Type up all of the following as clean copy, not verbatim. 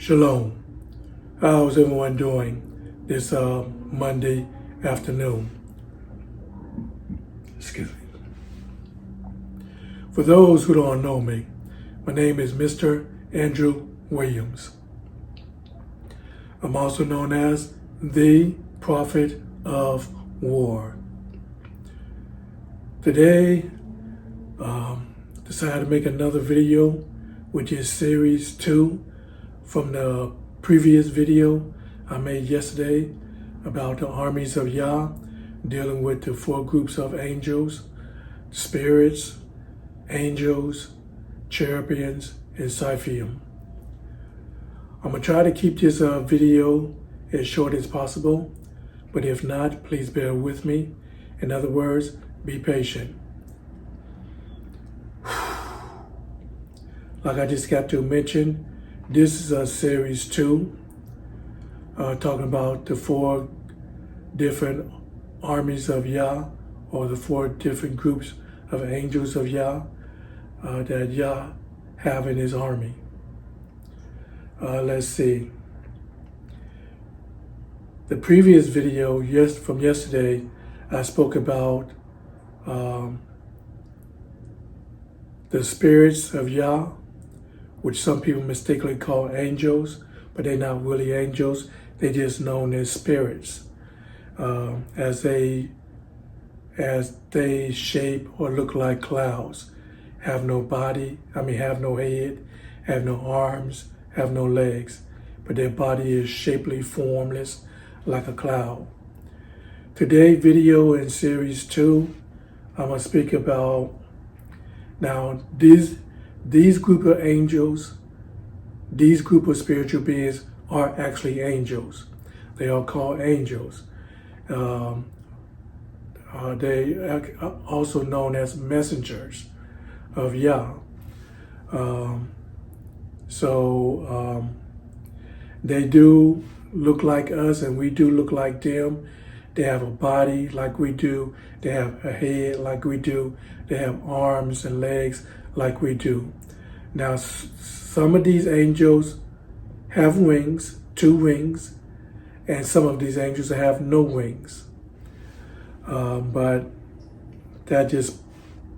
Shalom. How's everyone doing this Monday afternoon? Excuse me. For those who don't know me, my name is Mr. Andrew Williams. I'm also known as the Prophet of War. Today, decided to make another video, which is series 2 from the previous video I made yesterday about the armies of Yah, dealing with the 4 groups of angels, spirits, angels, cherubims, and Seraphim. I'm going to try to keep this video as short as possible, but if not, please bear with me. In other words, be patient. Like I just got to mention, this is a series 2, talking about the 4 different armies of Yah, or the 4 different groups of angels of Yah that Yah have in his army. Let's see. The previous video from yesterday, I spoke about the spirits of Yah, which some people mistakenly call angels, but they're not really angels. They're just known as spirits, as they shape or look like clouds, have no body, have no head, have no arms, have no legs, but their body is shapely, formless, like a cloud. Today, video in series 2, I'm going to speak about, now these group of angels, these group of spiritual beings are actually angels. They are called angels. They are also known as messengers of Yah. They do look like us, and we do look like them. They have a body like we do. They have a head like we do. They have arms and legs like we do. Now, some of these angels have wings, 2 wings, and some of these angels have no wings. But that's just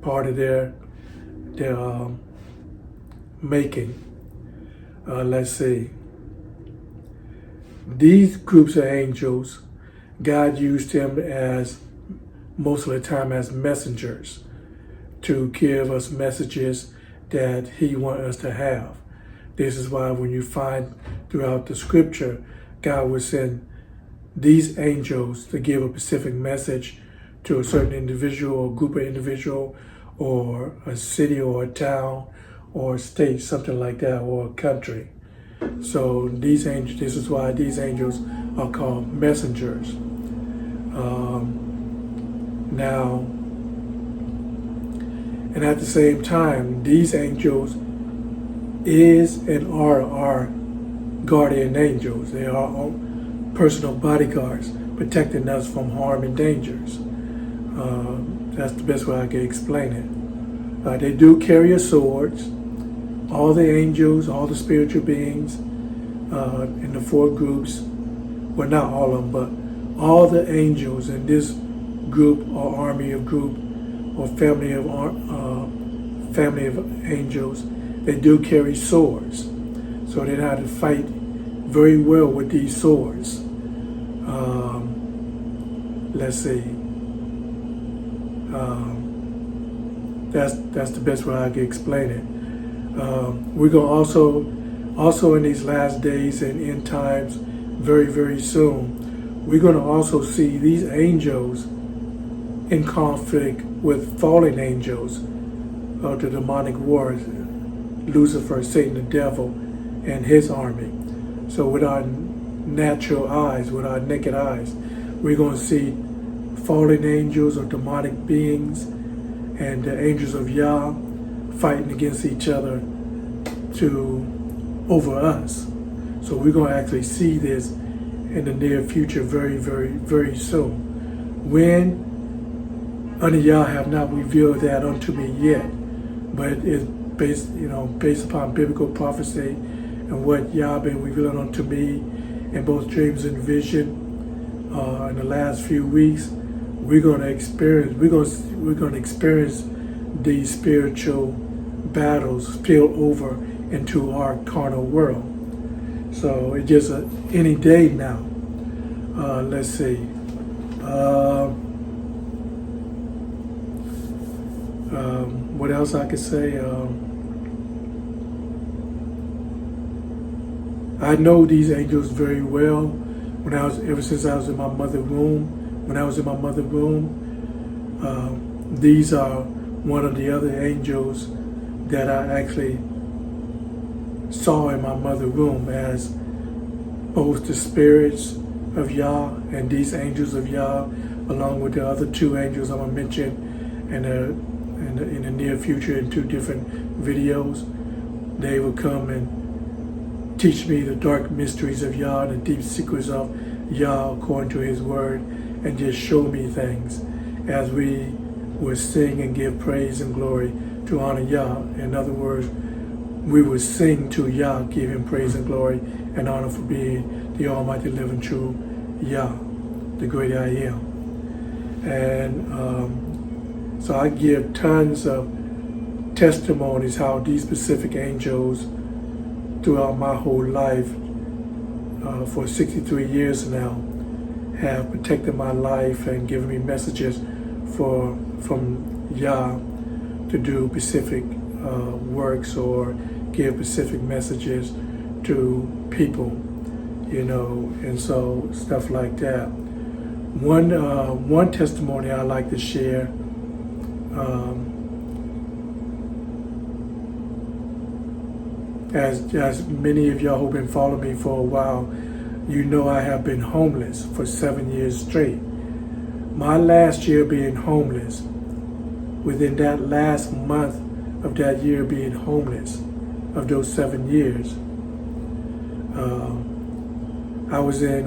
part of their making. Let's see. These groups of angels, God used them as, most of the time, as messengers to give us messages that he wants us to have. This is why when you find throughout the scripture, God would send these angels to give a specific message to a certain individual or group of individual, or a city or a town or a state, something like that, or a country. So these angels, this is why these angels are called messengers. Now, and at the same time, these angels is and are our guardian angels. They are our personal bodyguards, protecting us from harm and dangers. That's the best way I can explain it. They do carry a sword. All the angels, all the spiritual beings in the 4 groups, well, not all of them, but all the angels in this group or army of group or family of angels, they do carry swords. So they know how to fight very well with these swords. Let's see. That's the best way I can explain it. We're going to also in these last days and end times, very, very soon, we're going to also see these angels in conflict with fallen angels of the demonic wars, Lucifer, Satan, the devil, and his army. So with our natural eyes, with our naked eyes, we're going to see fallen angels or demonic beings and the angels of Yah fighting against each other over us. So we're going to actually see this in the near future, very, very, very soon. When unto Yah have not revealed that unto me yet, but it's based upon biblical prophecy and what Yah been revealing unto me in both dreams and vision in the last few weeks, we're gonna experience these spiritual battles spill over into our carnal world. So it's just any day now. Let's see. What else I could say? I know these angels very well. Ever since I was in my mother's womb. When I was in my mother's womb, these are one of the other angels that I actually saw in my mother's womb as both the spirits of Yah and these angels of Yah, along with the other two angels I'm gonna mention in the near future in two different videos. They will come and teach me the dark mysteries of Yah, the deep secrets of Yah according to His word, and just show me things as we would sing and give praise and glory to honor Yah. In other words, we would sing to Yah, give Him praise and glory and honor for being the Almighty, living, true Yah, the great I Am. And so I give tons of testimonies how these specific angels throughout my whole life for 63 years now have protected my life and given me messages from Yah to do specific works or give specific messages to people, and so stuff like that. One testimony I like to share. As many of y'all who've been following me for a while, I have been homeless for 7 years straight. My last year being homeless, within that last month of that year being homeless, of those 7 years, I was in,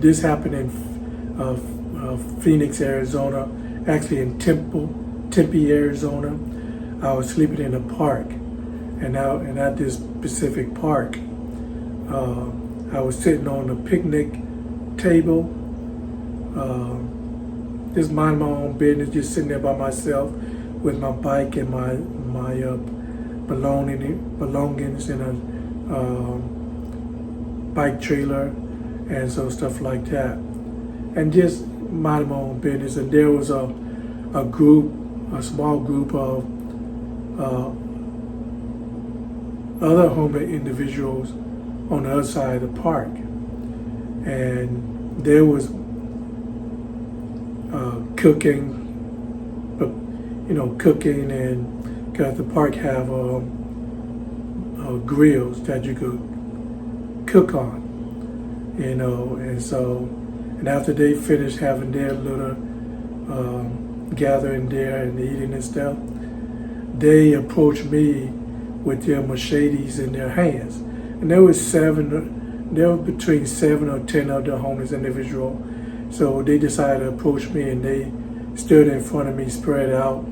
this happened in Phoenix, Arizona, actually in Tempe, Arizona. I was sleeping in a park. And at this specific park, I was sitting on a picnic table, just minding my own business, just sitting there by myself with my bike and my belongings in a bike trailer, and so stuff like that, and just minding my own business. And there was a small group of other homeless individuals on the other side of the park, and there was cooking, and because the park have grills that you could cook on, and after they finished having their little gathering there and eating and stuff, they approached me with their machetes in their hands. And there were between 7 or 10 other homeless individuals. So they decided to approach me, and they stood in front of me, spread out,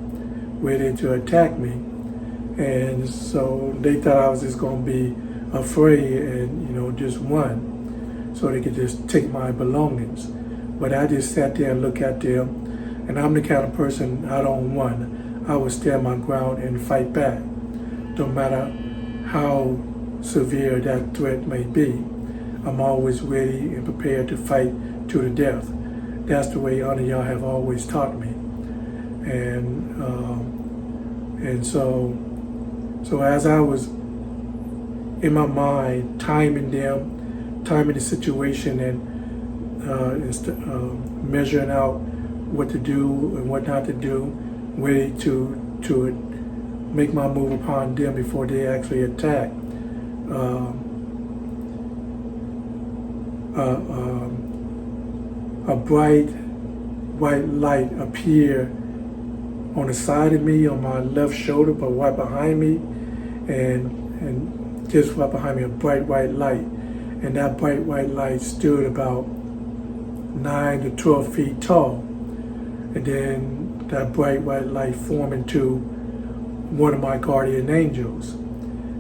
ready to attack me. And so they thought I was just gonna be afraid and, just run, so they could just take my belongings. But I just sat there and looked at them, and I'm the kind of person, I don't run. I would stand my ground and fight back, no matter how severe that threat may be. I'm always ready and prepared to fight to the death. That's the way honor Yah have always taught me. And so as I was in my mind timing the situation and measuring out what to do and what not to do, ready to make my move upon them before they actually attack. A bright white light appeared on the side of me, on my left shoulder, but right behind me, and just right behind me, a bright white light. And that bright white light stood about 9 to 12 feet tall. And then that bright white light formed into one of my guardian angels.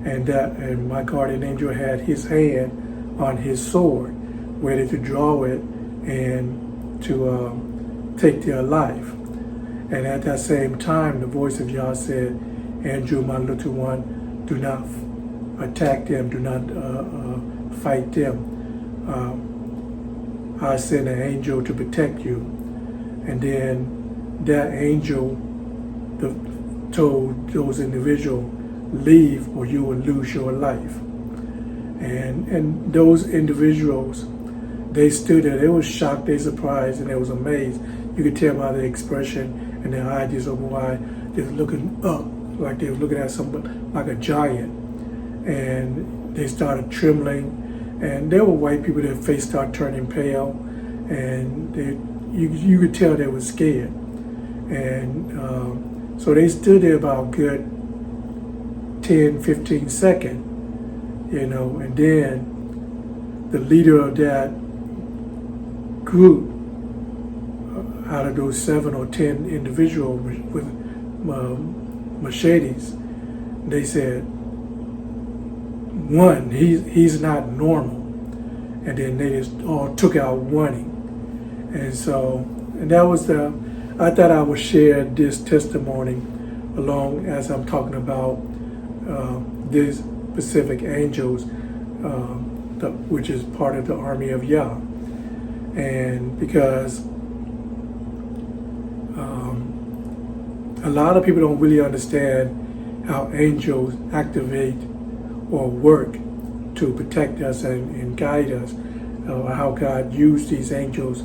and my guardian angel had his hand on his sword, ready to draw it and to take their life. And at that same time, the voice of Yah said, Andrew, my little one, do not attack them, do not fight them. I send an angel to protect you. And then that angel told those individuals, leave or you will lose your life. And those individuals, they stood there, they were shocked, they surprised, and they was amazed. You could tell by their expression and their ideas of why they were looking up, like they were looking at somebody like a giant. And they started trembling. And there were white people, their face started turning pale, and you could tell they were scared. And so they stood there about a good 10, 15 seconds, and then the leader of that group, out of those 7 or 10 individuals with machetes, they said, one, he's not normal. And then they just all took out running. And that was I thought I would share this testimony along as I'm talking about these specific angels, which is part of the army of Yah. And because a lot of people don't really understand how angels activate or work to protect us and guide us, how God used these angels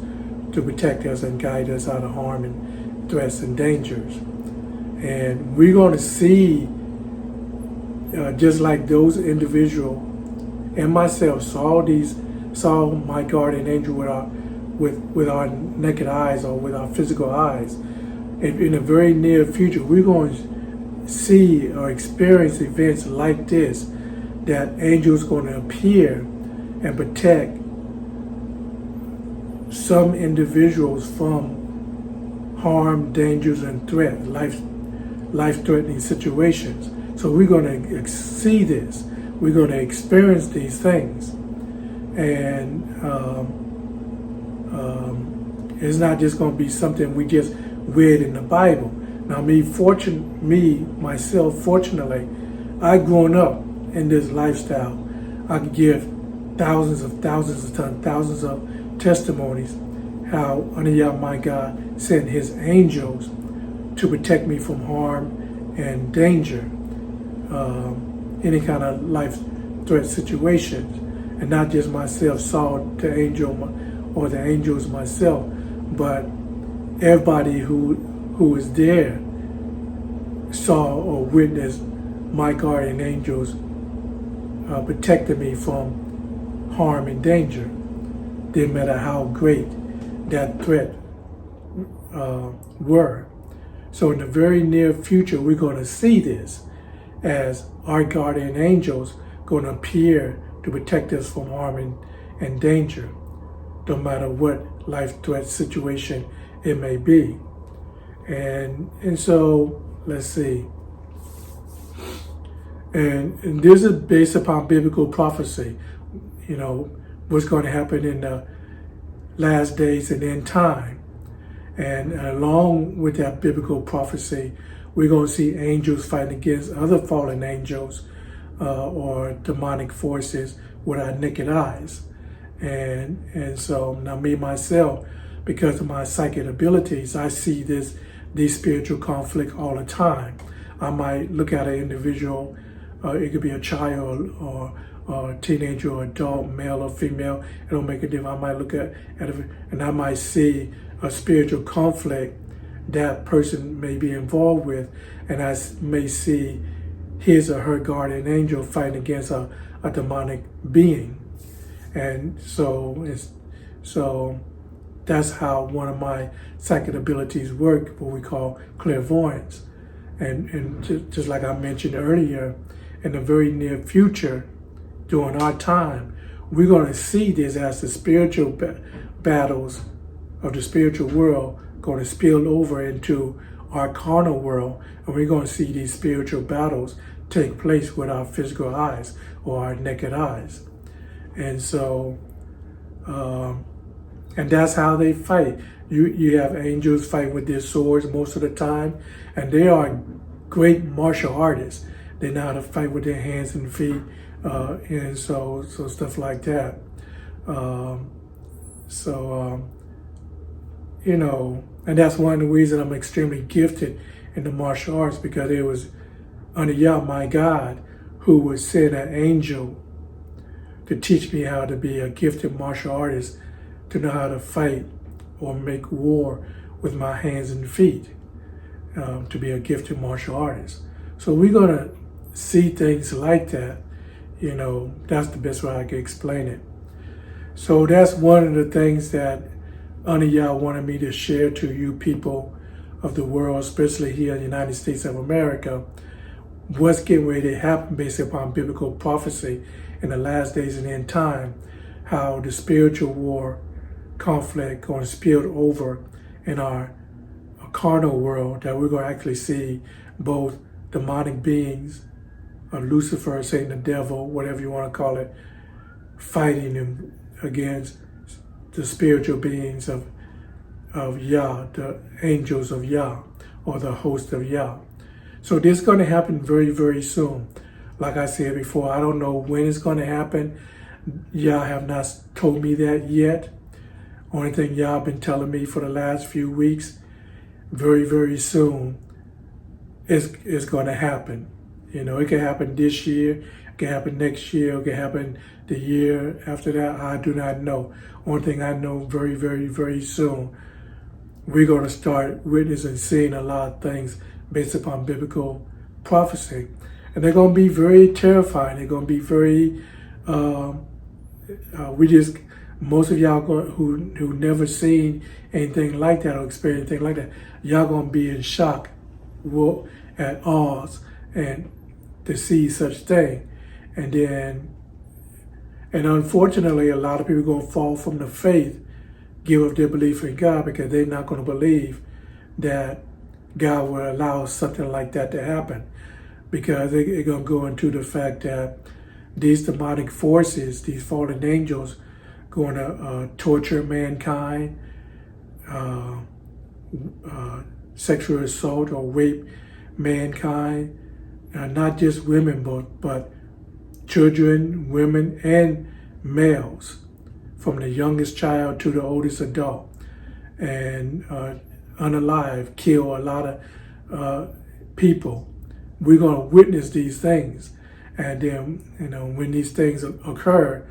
to protect us and guide us out of harm and threats and dangers. And we're going to see, just like those individuals and myself saw my guardian angel with our naked eyes or with our physical eyes. In the very near future, we're going to see or experience events like this, that angels going to appear and protect some individuals from harm, dangers, and threats, life-threatening situations. So we're going to see this. We're going to experience these things. And it's not just going to be something we just read in the Bible. Now, myself, fortunately, I've grown up in this lifestyle. I could give thousands of testimonies how Yah, my God, sent his angels to protect me from harm and danger, any kind of life threat situations. And not just myself saw the angel or the angels myself, but everybody who was there saw or witnessed my guardian angels protected me from harm and danger. Didn't matter how great that threat were. So in the very near future, we're going to see this as our guardian angels going to appear to protect us from harm and danger, no matter what life threat situation it may be. And so let's see. And this is based upon biblical prophecy, what's going to happen in the last days and end time. And along with that biblical prophecy, we're going to see angels fighting against other fallen angels or demonic forces with our naked eyes. And so now me, myself, because of my psychic abilities, I see these spiritual conflict all the time. I might look at an individual, it could be a child or a teenager or adult, male or female, it don't make a difference. I might look at it and I might see a spiritual conflict that person may be involved with, and I may see his or her guardian angel fighting against a demonic being. And so that's how one of my psychic abilities work, what we call clairvoyance. And just like I mentioned earlier, in the very near future, during our time, we're going to see this as the spiritual battles of the spiritual world going to spill over into our carnal world, and we're going to see these spiritual battles take place with our physical eyes or our naked eyes. And so, and that's how they fight. You have angels fight with their swords most of the time, and they are great martial artists. They know how to fight with their hands and feet, and so stuff like that. You know, and that's one of the reasons I'm extremely gifted in the martial arts, because it was under Yah, my God, who would send an angel to teach me how to be a gifted martial artist, to know how to fight or make war with my hands and feet, to be a gifted martial artist. So we're going to see things like that. You know, that's the best way I can explain it. So that's one of the things that Yah wanted me to share to you people of the world, especially here in the United States of America, what's getting ready to happen based upon biblical prophecy in the last days and end time, how the spiritual war conflict going to spill over in our carnal world, that we're going to actually see both demonic beings, Lucifer, Satan, the devil, whatever you want to call it, fighting against the spiritual beings of Yah, the angels of Yah, or the host of Yah. So this is going to happen very, very soon. Like I said before, I don't know when it's going to happen. Yah have not told me that yet. Only thing Yah been telling me for the last few weeks, very, very soon, is going to happen. You know, it can happen this year, it can happen next year, it can happen the year after that. I do not know. One thing I know, very, very, very soon, we're going to start witnessing, seeing a lot of things based upon biblical prophecy. And they're going to be very terrifying. They're going to be very, most of y'all who never seen anything like that or experienced anything like that, y'all going to be in shock, at odds, and to see such thing. And unfortunately, a lot of people are going to fall from the faith, give up their belief in God, because they're not going to believe that God will allow something like that to happen, because they're going to go into the fact that these demonic forces, these fallen angels, going to torture mankind, sexual assault or rape mankind, not just women, but children, women, and males, from the youngest child to the oldest adult, and unalive, kill a lot of people. We're going to witness these things, and then, you know, when these things occur,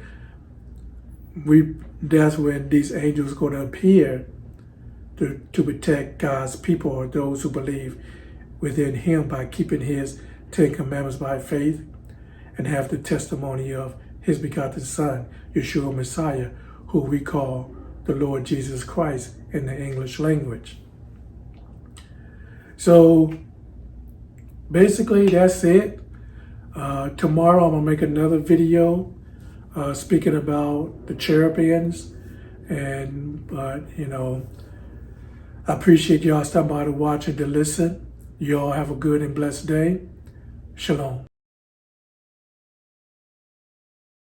that's when these angels are going to appear to protect God's people, or those who believe within Him, by keeping His 10 Commandments by faith, and have the testimony of His begotten Son, Yeshua Messiah, who we call the Lord Jesus Christ in the English language. So basically that's it. Tomorrow I'm going to make another video speaking about the cherubims, but you know, I appreciate y'all stopping by to watch and to listen. You all have a good and blessed day. Shalom.